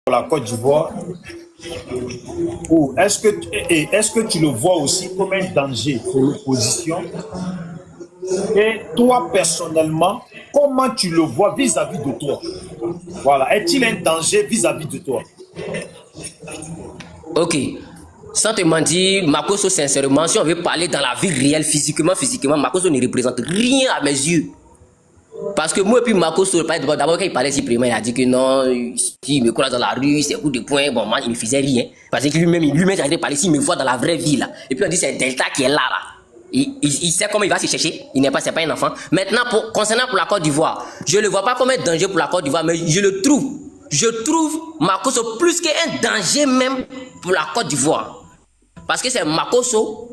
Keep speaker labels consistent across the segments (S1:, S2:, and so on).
S1: pour la Côte d'Ivoire, ou est-ce que tu le vois aussi comme un danger pour l'opposition? Et toi, personnellement, comment tu le vois vis-à-vis de toi? Voilà. Est-il un danger vis-à-vis de toi?
S2: Ok. Sans te mentir, Makosso, sincèrement, si on veut parler dans la vie réelle, physiquement, Makosso ne représente rien à mes yeux. Parce que moi et puis Makosso, d'abord quand il parlait si prima, il a dit que non, s'il me croise dans la rue, c'est coup de poing, bon, moi, il ne faisait rien. Parce que lui-même, j'arrivais à parler, s'il me voit dans la vraie vie, là. Et puis on dit c'est Delta qui est là, là. Il sait comment il va se chercher. Il n'est pas, c'est pas un enfant. Maintenant, concernant pour la Côte d'Ivoire, je ne le vois pas comme un danger pour la Côte d'Ivoire, mais je trouve Makosso plus qu'un danger même pour la Côte d'Ivoire. Parce que c'est Makosso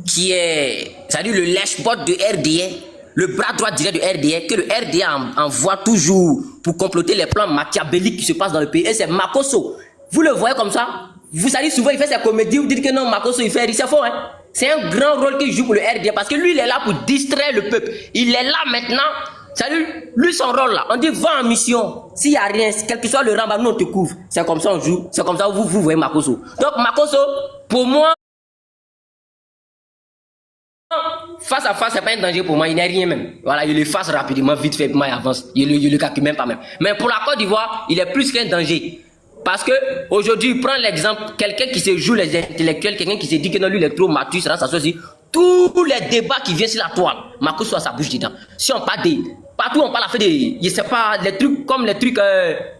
S2: qui est, c'est-à-dire le lèche-bot de RDA, le bras droit direct de RDA, que le RDA envoie toujours pour comploter les plans machiavéliques qui se passent dans le pays. Et c'est Makosso. Vous le voyez comme ça. Vous savez, souvent, il fait ses comédies, vous dites que non, Makosso, il fait rire. C'est faux, hein. C'est un grand rôle qu'il joue pour le RDA parce que lui, il est là pour distraire le peuple. Il est là maintenant. Salut, lui, son rôle là. On dit, va en mission. S'il n'y a rien, quel que soit le rang, nous, on te couvre. C'est comme ça, on joue. C'est comme ça, vous voyez Makosso. Donc, Makosso, pour moi, face à face, c'est pas un danger pour moi, il n'est rien même. Voilà, il le fasse rapidement, vite fait, moi, il avance. Il le calcule même pas même. Mais pour la Côte d'Ivoire, il est plus qu'un danger. Parce que aujourd'hui, il prend l'exemple, quelqu'un qui se joue les intellectuels, quelqu'un qui se dit que non, lui, il est trop mature, ça aussi. Tous les débats qui viennent sur la toile, Makosso a sa bouche dedans. Si on parle des. Partout, on parle à fait des. Je sais pas, des trucs comme les trucs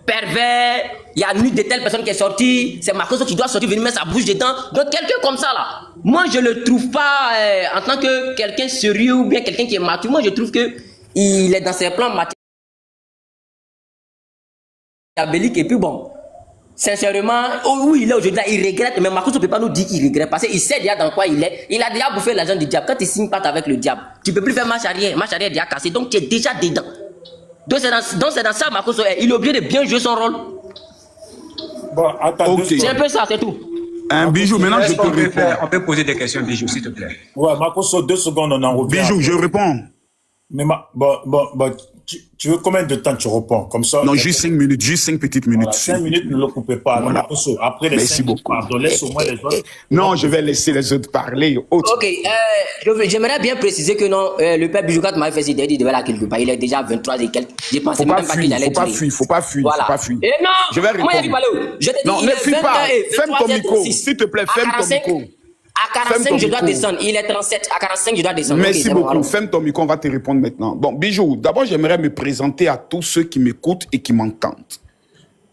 S2: pervers. Il y a une de telle personne qui est sortie. C'est Makosso qui doit sortir, venir mettre sa bouche dedans. Donc, quelqu'un comme ça, là. Moi, je le trouve pas en tant que quelqu'un sérieux ou bien quelqu'un qui est mature. Moi, je trouve que il est dans ses plans machiavéliques. Et puis bon. Sincèrement, où il est aujourd'hui, il regrette, mais Makosso ne peut pas nous dire qu'il regrette parce qu'il sait déjà dans quoi il est. Il a déjà bouffé l'argent du diable. Quand tu signes pas avec le diable, tu ne peux plus faire marche arrière est déjà cassée, donc tu es déjà dedans. Donc c'est dans ça, Makosso, il est obligé de bien jouer son rôle.
S1: Bon, attends,
S3: okay.
S2: C'est un peu ça, c'est tout.
S3: Un Bijou, maintenant je peux répondre.
S4: On peut poser des questions, Bijou, s'il te plaît.
S1: Ouais, Makosso, 2 secondes, on en revient.
S3: Bijou, je réponds.
S1: Mais tu veux combien de temps tu réponds comme ça?
S3: Non, juste 5 minutes, juste 5 petites minutes.
S1: Voilà, 5 minutes, ne le coupez pas.
S3: Voilà.
S1: Après les
S3: Merci
S1: 5 minutes,
S3: beaucoup.
S1: pardon, laisse au moins les autres.
S3: Non, je vais laisser les autres parler.
S2: Ok, j'aimerais bien préciser que non, le père Bijou, quand m'avait fait cette idée, il devait là quelque part. Il est déjà 23 et quelques. J'ai pensé même pas qu'il allait tirer.
S3: Faut pas fuir,
S2: Voilà.
S3: faut pas fuir.
S2: Et non,
S3: je vais répondre.
S2: Je te dis,
S3: Non, ne fuis pas. Ferme ton micro. S'il te plaît, ferme ton micro.
S2: À 45, je dois descendre. Il est 37. À 45, je dois descendre.
S3: Merci beaucoup. Ferme ton micro, on va te répondre maintenant. Bon, Bijou, d'abord, j'aimerais me présenter à tous ceux qui m'écoutent et qui m'entendent.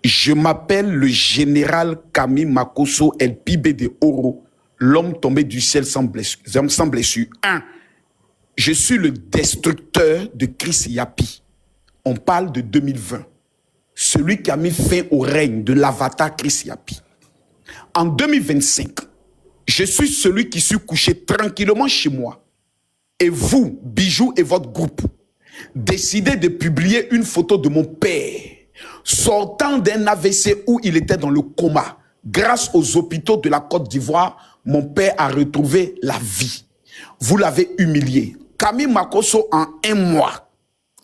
S3: Je m'appelle le général Kami Makosso El Pibe de Oro, l'homme tombé du ciel sans blessure. 1. Je suis le destructeur de Chris Yapi. On parle de 2020. Celui qui a mis fin au règne de l'avatar Chris Yapi. En 2025, je suis celui qui suis couché tranquillement chez moi. Et vous, Bijou et votre groupe, décidez de publier une photo de mon père sortant d'un AVC où il était dans le coma. Grâce aux hôpitaux de la Côte d'Ivoire, mon père a retrouvé la vie. Vous l'avez humilié. Kami Makosso en 1 mois.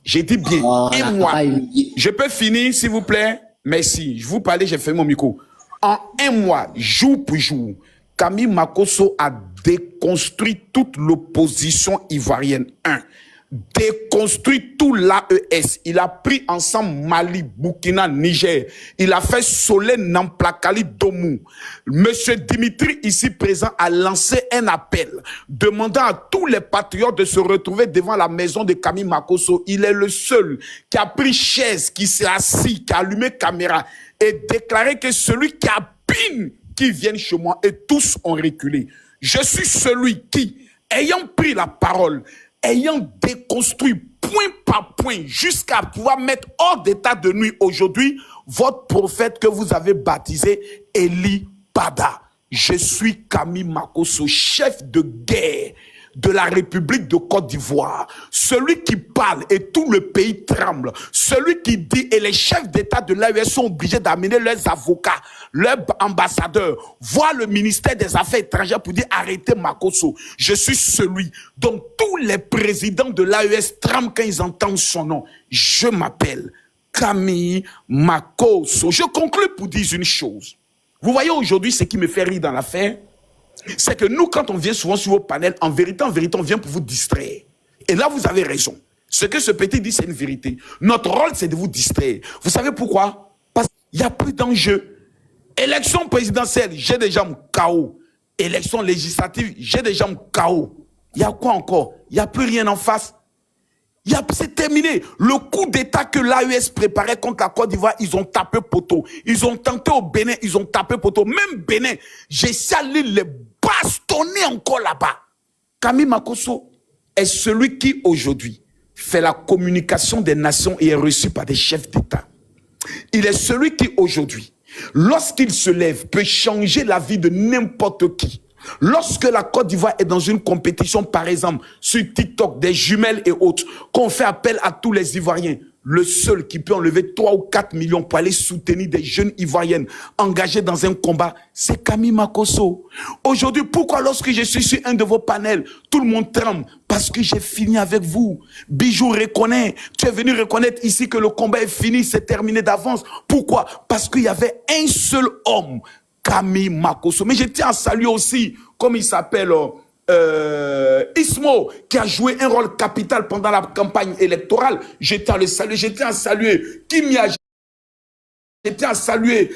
S3: J'ai dit bien, 1 mois. Je peux finir, s'il vous plaît? Merci. Je vous parlais, j'ai fait mon micro. En 1 mois, jour pour jour, Kami Makosso a déconstruit toute l'opposition ivoirienne. 1. Déconstruit tout l'AES. Il a pris ensemble Mali, Burkina, Niger. Il a fait Solène Namplakali Domou. Monsieur Dimitri, ici présent, a lancé un appel demandant à tous les patriotes de se retrouver devant la maison de Kami Makosso. Il est le seul qui a pris chaise, qui s'est assis, qui a allumé caméra et déclaré que celui qui a pine qui viennent chez moi et tous ont reculé. Je suis celui qui, ayant pris la parole, ayant déconstruit point par point jusqu'à pouvoir mettre hors d'état de nuit aujourd'hui votre prophète que vous avez baptisé Eli Pada. Je suis Kami Makosso, chef de guerre de la République de Côte d'Ivoire. Celui qui parle et tout le pays tremble. Celui qui dit, et les chefs d'État de l'AES sont obligés d'amener leurs avocats, leurs ambassadeurs, voir le ministère des Affaires étrangères pour dire arrêtez Makosso. Je suis celui dont tous les présidents de l'AES tremblent quand ils entendent son nom. Je m'appelle Camille Makosso. Je conclue pour dire une chose. Vous voyez aujourd'hui ce qui me fait rire dans l'affaire, c'est que nous, quand on vient souvent sur vos panels, en vérité, on vient pour vous distraire. Et là, vous avez raison. Ce que ce petit dit, c'est une vérité. Notre rôle, c'est de vous distraire. Vous savez pourquoi? Parce qu'il n'y a plus d'enjeu. Élection présidentielle, j'ai déjà mon chaos. Élection législative, j'ai déjà mon chaos. Il y a quoi encore? Il n'y a plus rien en face. C'est terminé. Le coup d'État que l'AES préparait contre la Côte d'Ivoire, ils ont tapé poteau. Ils ont tenté au Bénin, ils ont tapé poteau. Même Bénin, j'ai allé les bastonner encore là-bas. Camille Makosso est celui qui, aujourd'hui, fait la communication des nations et est reçu par des chefs d'État. Il est celui qui, aujourd'hui, lorsqu'il se lève, peut changer la vie de n'importe qui. Lorsque la Côte d'Ivoire est dans une compétition, par exemple, sur TikTok, des jumelles et autres, qu'on fait appel à tous les Ivoiriens, le seul qui peut enlever 3 ou 4 millions pour aller soutenir des jeunes Ivoiriennes engagées dans un combat, c'est Camille Makosso. Aujourd'hui, pourquoi lorsque je suis sur un de vos panels, tout le monde tremble? Parce que j'ai fini avec vous. Bijou reconnaît, tu es venu reconnaître ici que le combat est fini, c'est terminé d'avance. Pourquoi? Parce qu'il y avait un seul homme, Camille Makosso. Mais je tiens à saluer aussi, comme il s'appelle, Ismo, qui a joué un rôle capital pendant la campagne électorale. Je tiens à le saluer. Je tiens à saluer Kimia. Je tiens à saluer